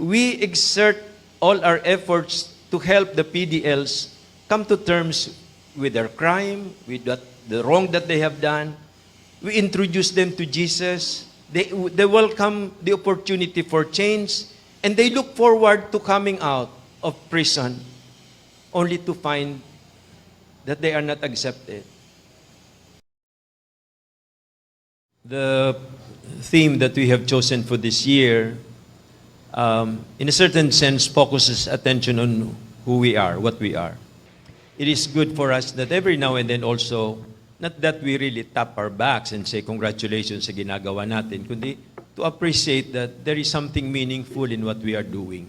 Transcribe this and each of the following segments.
we exert all our efforts to help the PDLs come to terms with their crime, with the wrong that they have done. We introduce them to Jesus. They welcome the opportunity for change, and they look forward to coming out of prison only to find that they are not accepted. The theme that we have chosen for this year, in a certain sense, focuses attention on who we are, what we are. It is good for us that every now and then also, not that we really tap our backs and say congratulations sa ginagawa natin, kundi to appreciate that there is something meaningful in what we are doing.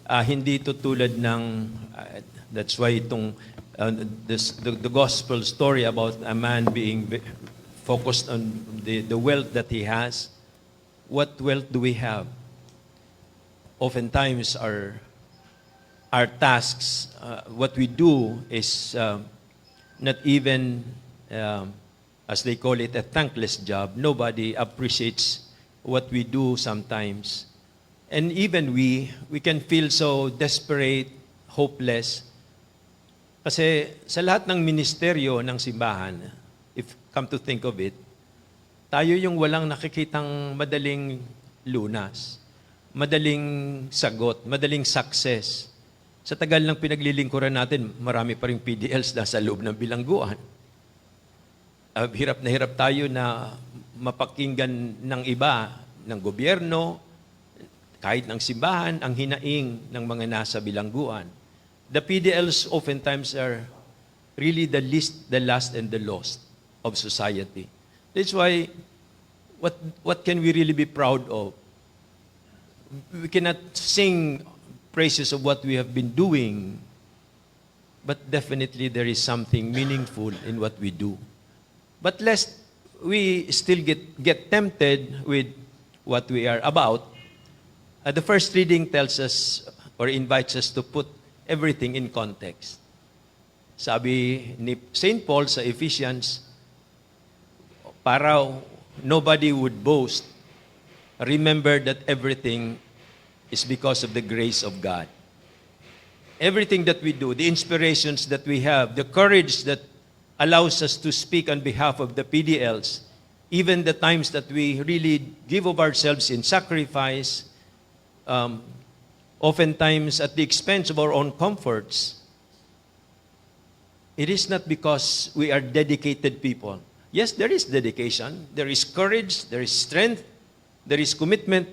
Hindi to tulad ng, that's why itong, the gospel story about a man being focused on the wealth that he has. What wealth do we have? Oftentimes our tasks, what we do is not even, as they call it, a thankless job. Nobody appreciates what we do sometimes. And even we can feel so desperate, hopeless. Kasi sa lahat ng ministeryo ng simbahan, if come to think of it, tayo yung walang nakikitang madaling lunas, madaling sagot, madaling success. Sa tagal ng pinaglilingkuran natin, marami pa rin PDLs nasa loob ng bilangguan. Hirap na hirap tayo na mapakinggan ng iba, ng gobyerno, kahit ng simbahan, ang hinaing ng mga nasa bilangguan. The PDLs oftentimes are really the least, the last, and the lost of society. That's why, what can we really be proud of? We cannot sing praises of what we have been doing, but definitely there is something meaningful in what we do. But lest we still get tempted with what we are about, the first reading tells us or invites us to put everything in context. Sabi ni St. Paul sa Ephesians, para nobody would boast, remember that everything is because of the grace of God. Everything that we do, the inspirations that we have, the courage that allows us to speak on behalf of the PDLs, even the times that we really give of ourselves in sacrifice, oftentimes at the expense of our own comforts, it is not because we are dedicated people. Yes, there is dedication, there is courage, there is strength, there is commitment,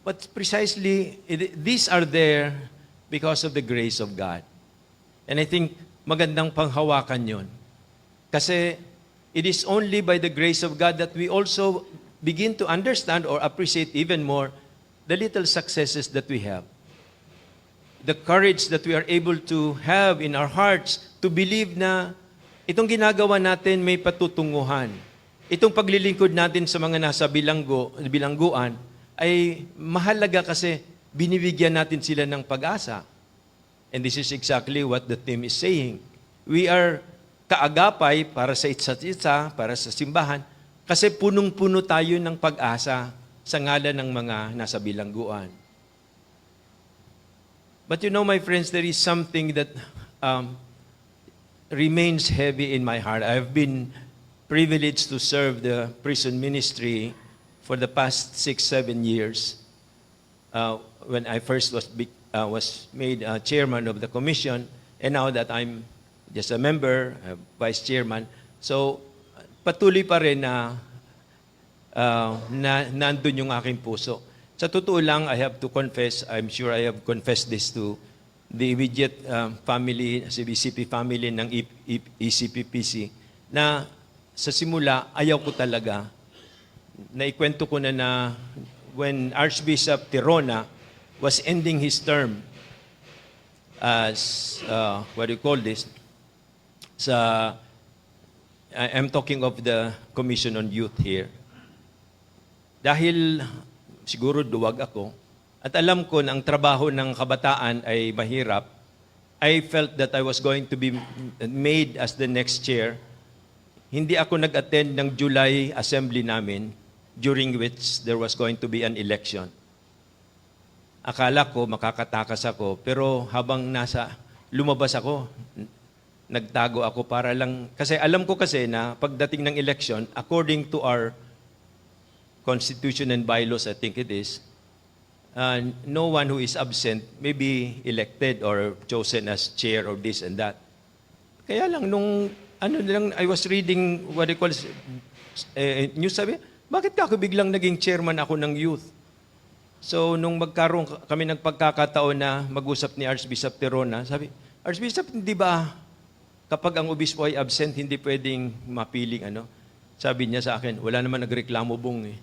but precisely, these are there because of the grace of God. And I think magandang panghawakan yon. Kasi it is only by the grace of God that we also begin to understand or appreciate even more the little successes that we have. The courage that we are able to have in our hearts to believe na itong ginagawa natin may patutunguhan. Itong paglilingkod natin sa mga nasa bilangguan ay mahalaga kasi binibigyan natin sila ng pag-asa. And this is exactly what the theme is saying. We are kaagapay para sa isa't isa, para sa simbahan, kasi punong-puno tayo ng pag-asa sa ngalan ng mga nasa bilangguan. But you know, my friends, there is something that remains heavy in my heart. I have been privileged to serve the prison ministry for the past 6-7 years. When I first was made chairman of the commission, and now that I'm just a member, vice chairman, so patuloy pa rin na nandun yung aking puso. Sa totoo lang, I have to confess, I'm sure I have confessed this to the immediate family, si BCP family ng ECPPC, na sa simula, ayaw ko talaga. Naikwento ko na when Archbishop Tirona was ending his term as, what do you call this? I'm talking of the Commission on Youth here. Dahil siguro duwag ako, at alam ko na ang trabaho ng kabataan ay mahirap, I felt that I was going to be made as the next chair. Hindi ako nag-attend ng July assembly namin, during which there was going to be an election. akala ko makakatakas ako, pero habang lumabas ako, nagtago ako para lang, kasi alam ko kasi na pagdating ng election, according to our constitution and bylaws, I think it is, no one who is absent may be elected or chosen as chair or this and that. Kaya lang, I was reading what they call news, sabi, bakit ako biglang naging chairman ako ng youth? So, nung magkaroon kami ng pagkakataon na mag-usap ni Archbishop Terona, sabi, Archbishop, hindi ba kapag ang obispo ay absent, hindi pwedeng mapiling ano? Sabi niya sa akin, wala naman nagreklamo bong eh.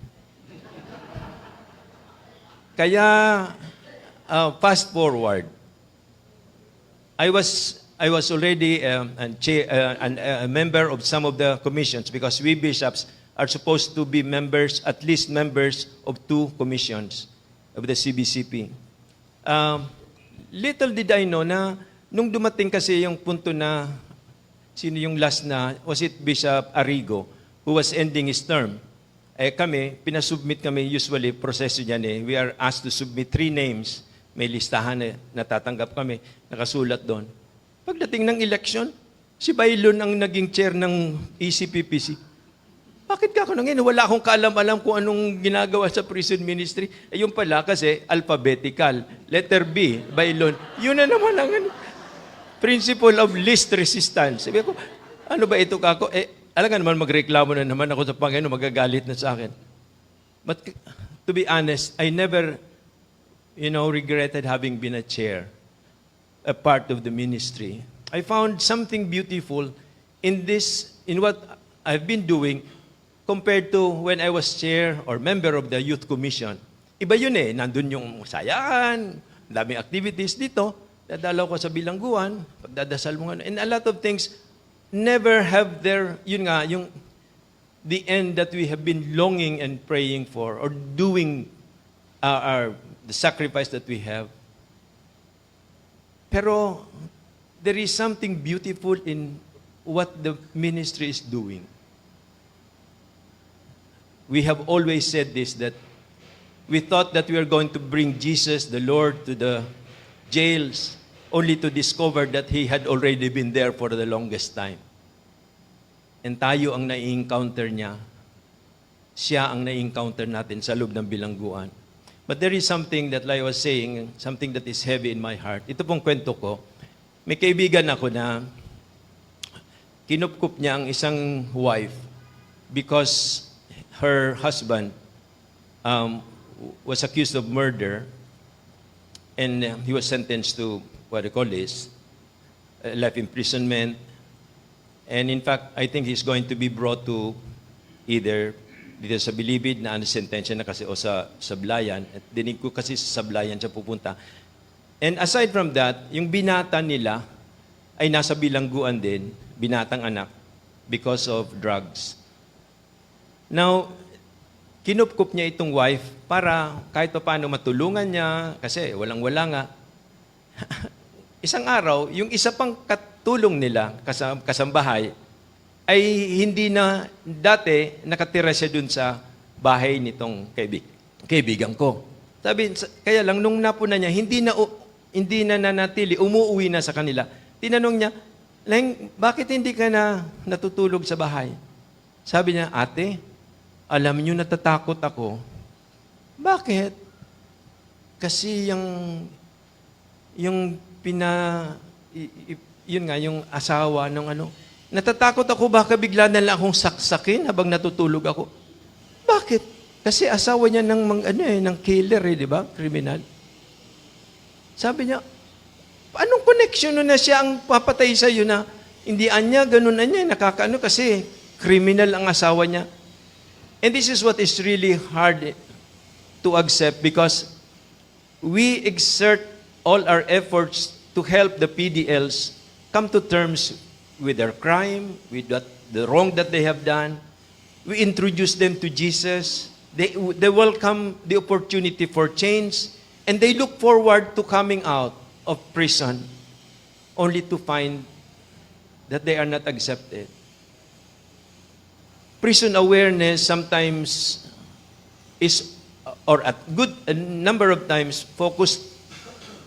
Kaya, fast forward, I was already a member of some of the commissions because we bishops are supposed to be members, at least members of 2 commissions of the CBCP. Little did I know na nung dumating kasi yung punto na sino yung last na, was it Bishop Arrigo, who was ending his term. Kami, pinasubmit kami, usually, proseso niyan we are asked to submit 3 names. May listahan na natatanggap kami, nakasulat doon. Pagdating ng election, si Bailon ang naging chair ng ECPPC. Bakit ka ako nangin? Wala akong kaalam-alam kung anong ginagawa sa prison ministry. Yung pala kasi alphabetical. Letter B, Bailon. Yun na naman ang principle of least resistance. Sabi ko, ano ba ito kako? Alam ka naman, magreklamo na naman ako sa Panginoon, magagalit na sa akin. But to be honest, I never, regretted having been a chair, a part of the ministry. I found something beautiful in what I've been doing compared to when I was chair or member of the Youth Commission. Iba yun nandun yung sayaan, daming activities dito, dadalaw ko sa bilangguan, pagdadasal mo and a lot of things never have the end that we have been longing and praying for or doing the sacrifice that we have. Pero there is something beautiful in what the ministry is doing. We have always said this, that we thought that we were going to bring Jesus, the Lord, to the jails, only to discover that He had already been there for the longest time. And tayo ang nai-encounter niya. Siya ang nai-encounter natin sa loob ng bilangguan. But there is something that, like I was saying, something that is heavy in my heart. Ito pong kwento ko. May kaibigan ako na kinupkup niya ang isang wife because her husband was accused of murder and he was sentenced to life imprisonment. And in fact, I think he's going to be brought to either dito sa Bilibid na sentensya na kasi o sa Sablayan. At dinig ko kasi sa Sablayan siya pupunta. And aside from that, yung binata nila ay nasa bilangguan din, binatang anak, because of drugs. Now, kinupkup niya itong wife para kahit pa paano matulungan niya, kasi walang-wala nga. Isang araw, yung isa pang katulong nila, kasambahay, ay hindi na dati nakatira siya dun sa bahay nitong kaibigan ko. Sabi, kaya lang nung napuna niya, hindi na nanatili, umuwi na sa kanila. Tinanong niya, Leng, bakit hindi ka na natutulog sa bahay? Sabi niya, ate, alam niyo natatakot ako. Bakit? Kasi yung asawa ng natatakot ako baka bigla na lang akong saksakin habang natutulog ako. Bakit? Kasi asawa niya ng killer di ba? Kriminal. Sabi niya, anong connection na siya ang papatay sa iyo na hindi anya, ganun anya, nakakaano kasi criminal ang asawa niya. And this is what is really hard to accept because we exert all our efforts to help the PDLs come to terms with their crime, with the wrong that they have done. We introduce them to Jesus. They welcome the opportunity for change, and they look forward to coming out of prison only to find that they are not accepted. Prison awareness sometimes is or at a number of times, focused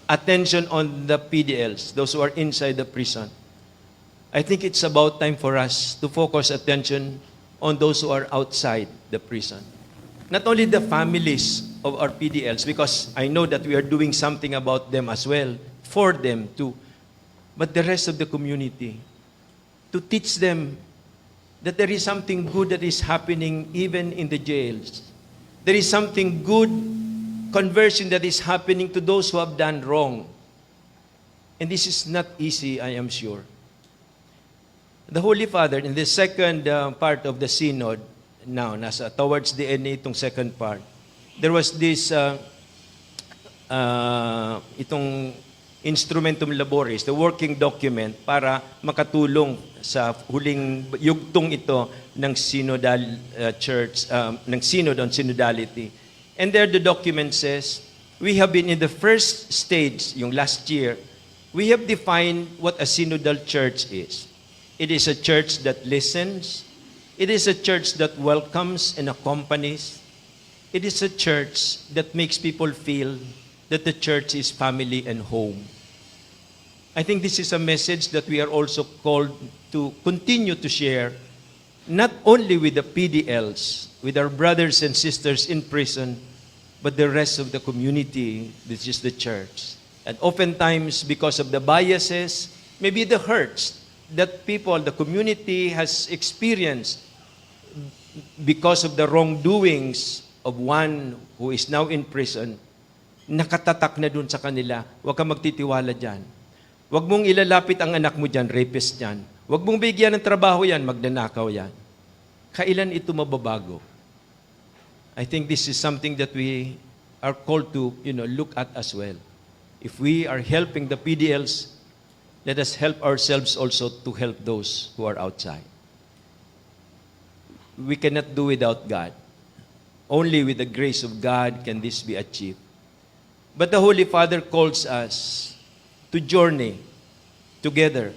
attention on the PDLs, those who are inside the prison. I think it's about time for us to focus attention on those who are outside the prison. Not only the families of our PDLs, because I know that we are doing something about them as well, for them too, but the rest of the community, to teach them that there is something good that is happening even in the jails. There is something good, conversion that is happening to those who have done wrong. And this is not easy, I am sure. The Holy Father, in the second part of the synod, now, nasa towards the end itong second part, there was this, itong Instrumentum Laboris, the working document para makatulong sa huling yugtong ito ng synodal church, ng synod on synodality. And there the document says, we have been in the first stage, yung last year, we have defined what a synodal church is. It is a church that listens. It is a church that welcomes and accompanies. It is a church that makes people feel that the church is family and home. I think this is a message that we are also called to continue to share, not only with the PDLs, with our brothers and sisters in prison, but the rest of the community, which is the church. And oftentimes, because of the biases, maybe the hurts that people, the community has experienced because of the wrongdoings of one who is now in prison, nakatatak na dun sa kanila, huwag kang magtitiwala dyan. Huwag mong ilalapit ang anak mo dyan, rapist yan. Huwag mong bigyan ng trabaho yan, magnanakaw yan. Kailan ito mababago? I think this is something that we are called to, look at as well. If we are helping the PDLs, let us help ourselves also to help those who are outside. We cannot do without God. Only with the grace of God can this be achieved. But the Holy Father calls us to journey together.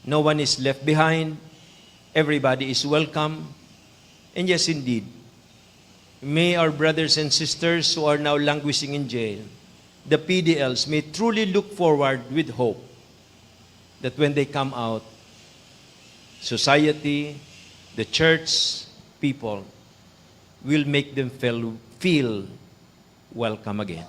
No one is left behind. Everybody is welcome. And yes, indeed, may our brothers and sisters who are now languishing in jail, the PDLs, may truly look forward with hope that when they come out, society, the church, people will make them feel welcome again.